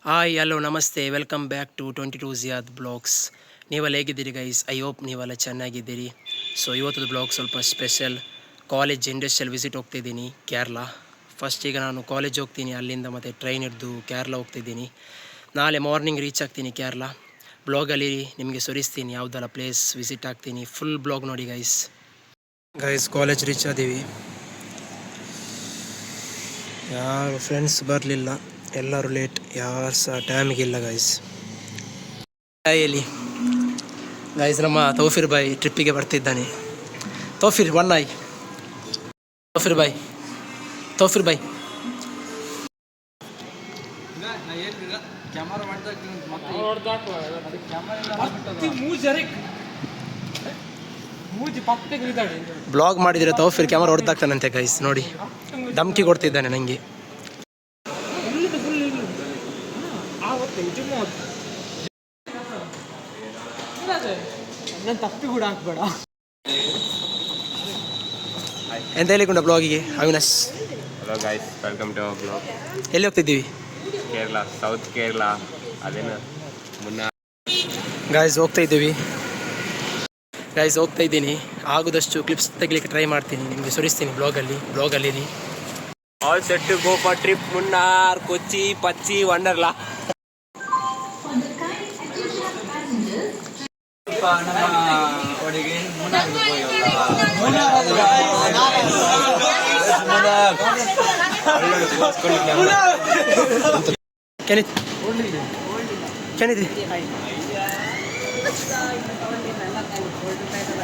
Hi hello ನಮಸ್ತೆ welcome back to 22 Ziyad vlogs. ನೀವೆಲ್ಲ ಹೇಗಿದ್ದೀರಿ ಗೈಸ್? ಐ ಹೋಪ್ ನೀವೆಲ್ಲ ಚೆನ್ನಾಗಿದ್ದೀರಿ. ಸೊ ಇವತ್ತದು ಬ್ಲಾಗ್ ಸ್ವಲ್ಪ ಸ್ಪೆಷಲ್. ಕಾಲೇಜ್ ಇಂಡಸ್ಟ್ರಿಯಲ್ ವಿಸಿಟ್ ಹೋಗ್ತಿದ್ದೀನಿ ಕೇರಳ. ಫಸ್ಟ್ ಈಗ ನಾನು ಕಾಲೇಜ್ ಹೋಗ್ತೀನಿ, ಅಲ್ಲಿಂದ ಮತ್ತು ಟ್ರೈನ್ ಹಿಡಿದು ಕೇರಳ ಹೋಗ್ತಿದ್ದೀನಿ. ನಾಳೆ ಮಾರ್ನಿಂಗ್ ರೀಚ್ ಆಗ್ತೀನಿ ಕೇರಳ. ಬ್ಲಾಗಲ್ಲಿ ನಿಮಗೆ ಸುರಿಸ್ತೀನಿ ಯಾವುದೆಲ್ಲ ಪ್ಲೇಸ್ ವಿಸಿಟ್ ಆಗ್ತೀನಿ. ಫುಲ್ ಬ್ಲಾಗ್ ನೋಡಿ ಗೈಸ್. ಕಾಲೇಜ್ ರೀಚ್ ಆದೀವಿ. ಯಾರು ಫ್ರೆಂಡ್ಸ್ ಬರಲಿಲ್ಲ, ಎಲ್ಲರೂ ಲೇಟ್, ಯಾರು ಸಹ ಟೈಮಿಗಿಲ್ಲ ಗೈಸ್. ನಮ್ಮ ತೌಫೀರ್ ಬಾಯ್ ಟ್ರಿಪ್ಪಿಗೆ ಬರ್ತಿದ್ದಾನೆ. ತೌಫೀರ್ ಒನ್ನಾಯ್, ತೌಫೀರ್ ಬಾಯ್ ಬ್ಲಾಗ್ ಮಾಡಿದರೆ ತೌಫೀರ್ ಕ್ಯಾಮರಾ ಹೊಡೆದಾಗ್ತಾನಂತೆ ಗೈಸ್. ನೋಡಿ, ಧಮ್ಕಿ ಕೊಡ್ತಿದ್ದಾನೆ ನನಗೆ. ಎಂತ ಹೇಳಿಕೊಂಡ ಬ್ಲಾಗಿಗೆ Avinash? Hello guys, welcome to our vlog. ಎಲ್ಲಿ ಹೋಗ್ತಿದ್ದೀವಿ? ಕೇರಳ, ಸೌತ್ ಕೇರಳ. ಅದೇನು ಗೈಸ್ ಹೋಗ್ತಾ ಇದ್ದೀನಿ. ಆಗೋದಷ್ಟು ಕ್ಲಿಪ್ಸ್ ತೆಗಿಲಿಕ್ಕೆ ಟ್ರೈ ಮಾಡ್ತೀನಿ, ನಿಮಗೆ ಸುರಿಸ್ತೀನಿ ಬ್ಲಾಗಲ್ಲಿ. All set to go for trip Munnar, Kochi, ಪಚ್ಚಿ, Wonderla. Kenneth.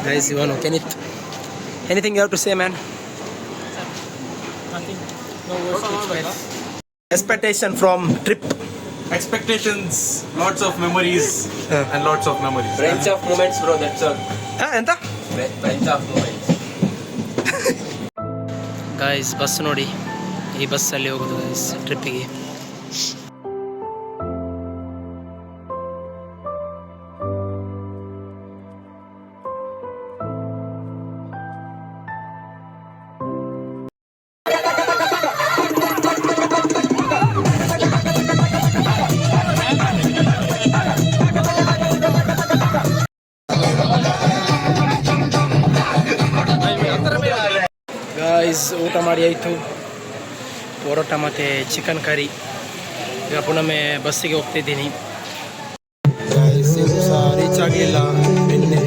Guys, you know Kenneth. Anything you have to say, man? Nothing. No words to express. Expectation from trip. Expectations, lots of memories and lots of memories. Bunch of moments bro, that's all. ಎಂತ? Bunch of moments. Guys bus ನೋಡಿ, ಈ ಬಸ್ಸಲ್ಲಿ ಹೋಗೋದು guys ಟ್ರಿಪ್ಪಿಗೆ. Guys ಊಟ ಮಾಡಿ ಆಯಿತು, ಪರೋಟ ಮತ್ತು ಚಿಕನ್ ಕರಿ. ಈಗ ಪುನಃ ಬಸ್ಸಿಗೆ ಹೋಗ್ತಿದ್ದೀನಿ. ರೀಚ್ ಆಗಲಿಲ್ಲ, ನಿನ್ನೆ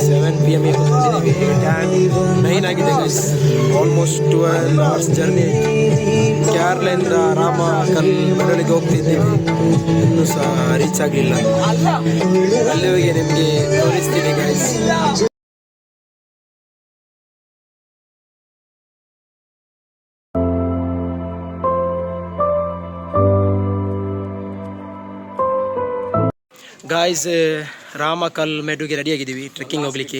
7 PM ಬಂದಿದ್ದೀವಿ. ಟೈಮ್ 9 ಆಗಿದೆ ಗೈಸ್. Almost 12 hours journey. ಕೇರಳದಿಂದ ರಾಮಕಲ್ ಮೆಡೂರಿಗೆ ಹೋಗ್ತಿದ್ದೀವಿ. ಇನ್ನೂ ಸಹ ರೀಚ್ ಆಗಲಿಲ್ಲ. ಅಲ್ಲಿ ಹೋಗಿ ನಿಮಗೆ ತೋರಿಸ್ತೀನಿ ಗೈಸ್. ಗಾಯ್ಸ್ ರಾಮಕಲ್ ಮೆಡುಗೆ ರೆಡಿಯಾಗಿದ್ದೀವಿ ಟ್ರೆಕ್ಕಿಂಗ್ ಹೋಗ್ಲಿಕ್ಕೆ.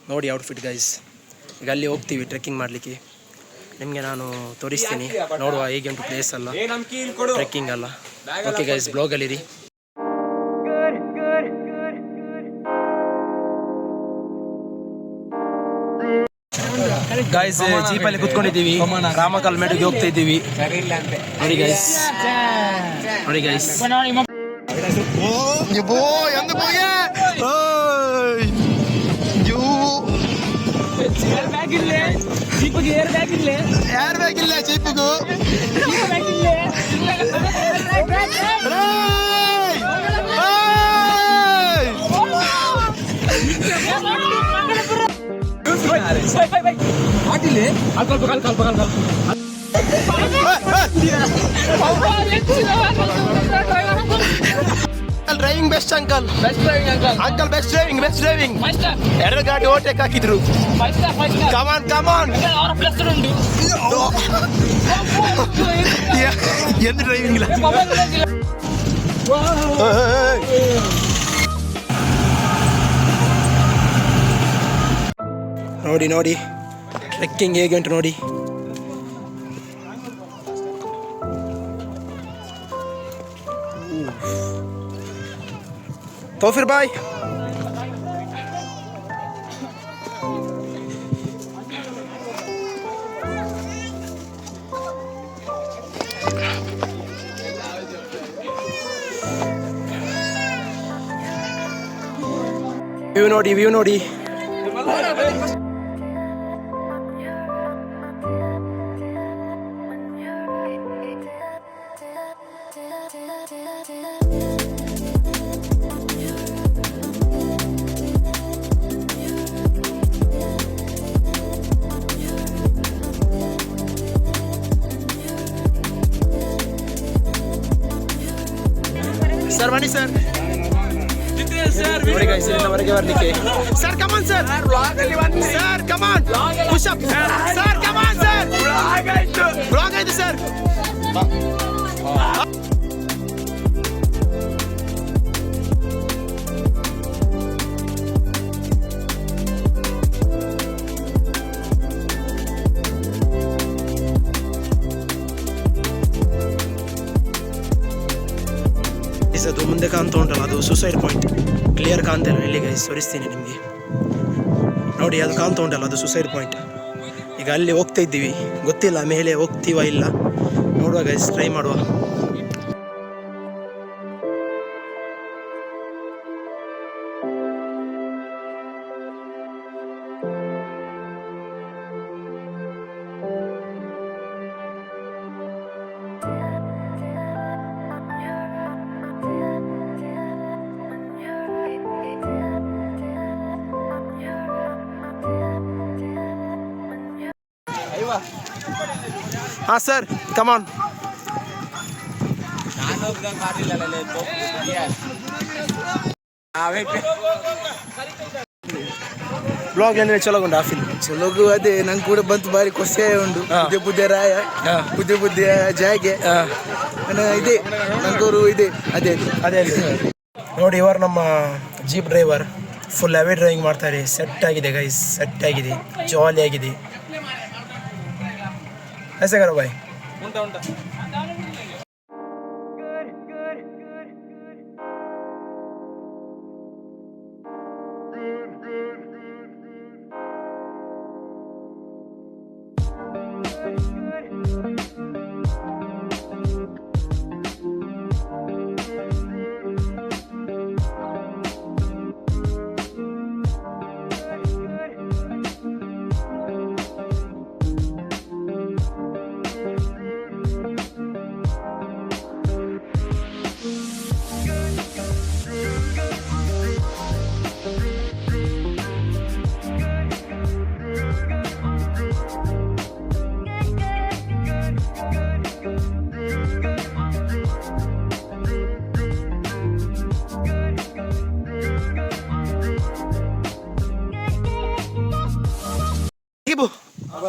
ನೋಡಿ ಔಟ್ಫಿಟ್ ಗೈಸ್. ಈಗ ಅಲ್ಲಿ ಹೋಗ್ತೀವಿ ಟ್ರೆಕ್ಕಿಂಗ್ ಮಾಡಲಿಕ್ಕೆ. ನಿಮಗೆ ನಾನು ತೋರಿಸ್ತೀನಿ, ನೋಡುವ ಹೇಗೆ ಉಂಟು ಪ್ಲೇಸ್ ಅಲ್ಲ, ಟ್ರೆಕ್ಕಿಂಗ್ ಅಲ್ಲ. ಓಕೆ ಗೈಸ್, ಬ್ಲಾಗಲ್ಲಿರಿ. ಗೈಸ್ ಜೀಪಲ್ಲಿ ಕುತ್ಕೊಂಡಿದ್ದೀವಿ, ರಾಮಕಲ್ ಮೆಡುಗೆ ಹೋಗ್ತಾ ಇದ್ದೀವಿ. ನೋಡಿ guys. Yang boya. Airbag ille. Jeepಗೆ airbag ille. Airbag illa jeepgu. Airbag ille. Bye. Atile. Alkal. Driving best uncle. Best driving. ಎರಡು ಗಾಡಿ ಓಟೆಕ್ ಹಾಕಿದ್ರು. ಕಮಾನ್ ಎಂದು ಡ್ರೈವಿಂಗ್ ಇಲ್ಲ. ನೋಡಿ ಟ್ರೆಕ್ಕಿಂಗ್ ಹೇಗೆ ಉಂಟು ನೋಡಿ. तौफीर भाई ವ್ಯೂ ನೋಡಿ ಸರ್ ಬನ್ನಿ ಸರ್ ನೋಡಿ ಗೈಸ್ ಇಲ್ಲಿಂದವರೆಗೆ ಬರ್ಲಿಕ್ಕೆ sir come on sir sir come on push up sir come on sir blog ಆಯ್ತು ಸರ್ ಅದು ಮುಂದೆ ಕಾಣ್ತಾ ಉಂಟಲ್ಲ ಅದು ಸೂಸೈಡ್ ಪಾಯಿಂಟ್ ಕ್ಲಿಯರ್ ಕಾಣ್ತಿಲ್ಲ ಇಲ್ಲಿ ಗೈಸ್ ತೋರಿಸ್ತೀನಿ ನಿಮಗೆ ನೋಡಿ ಅದು ಕಾಣ್ತಾ ಉಂಟಲ್ಲ ಅದು ಸೂಸೈಡ್ ಪಾಯಿಂಟ್ ಈಗ ಅಲ್ಲಿ ಹೋಗ್ತಾ ಇದ್ದೀವಿ ಗೊತ್ತಿಲ್ಲ ಮೇಲೆ ಹೋಗ್ತೀವ ಇಲ್ಲ ನೋಡುವ ಗೈಸ್ ಟ್ರೈ ಮಾಡುವ हाँ सर कम ऑन ಬ್ಲಾಗ್ ಏನಿದೆ ಚಲೋ ಉಂಟು ಆಫಿಲ್ ಚಲೋಗು ಅದೇ ನಂಗೆ ಕೂಡ ಬಂತು ಬಾರಿ ಖುಷಿ ಉಂಟು ಬುದ್ಧಿ ಬುದ್ಧಿ ರಾಯ ಬುದ್ಧಿ ಜಾಗೆ ಇದೆ ನಂಗೂರು ಇದೆ ಅದೇ ಅದೇ ನೋಡಿ ಇವರು ನಮ್ಮ jeep driver full heavy driving ಮಾಡ್ತಾರೆ ಸೆಟ್ ಆಗಿದೆ ಗೈಸ್ ಸೆಟ್ ಆಗಿದೆ ಜಾಲಿ ಆಗಿದೆ ऐसे करो भाई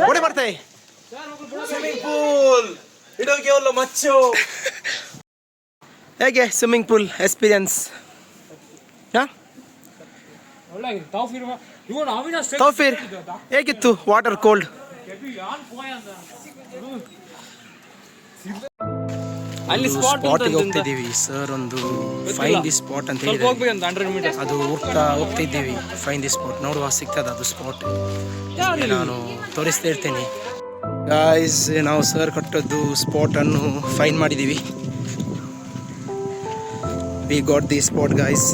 ಓಡಿ ಬರ್ತಾಯಿ ಸ್ವಿಮ್ಮಿಂಗ್ ಪೂಲ್ ಇಡೋಕೆ ಒಳ್ಳೆ ಮಚ್ಚು ಹೇಗೆ ಸ್ವಿಮ್ಮಿಂಗ್ ಪೂಲ್ ಎಕ್ಸ್ಪೀರಿಯನ್ಸ್ ತೌಫೀರ್ ಹೇಗಿತ್ತು ವಾಟರ್ ಕೋಲ್ಡ್ ಅಲ್ಲಿ ಸ್ಪಾಟ್ ಹೋಗ್ತಿದ್ದೀವಿ ಸರ್ ಒಂದು ಫೈನ್ ದಿ ಸ್ಪಾಟ್ ಅಂತ ಹೇಳಿ ಹೋಗ್ಬೇಕಂತ 100 ಮೀಟರ್ ಅದು ಹೋಗ್ತಿದ್ದೀವಿ ಫೈನ್ ದಿ ಸ್ಪಾಟ್ ನೋಡುವ ಸಿಗ್ತದ ಅದು ಸ್ಪಾಟ್ ನಾನು ತೋರಿಸ್ತಾ ಇರ್ತೀನಿ ಗಾಯ್ಸ್ ನಾವು ಸರ್ ಕೊಟ್ಟದ್ದು ಸ್ಪಾಟ್ ಅನ್ನು ಫೈನ್ ಮಾಡಿದ್ದೀವಿ we got the spot guys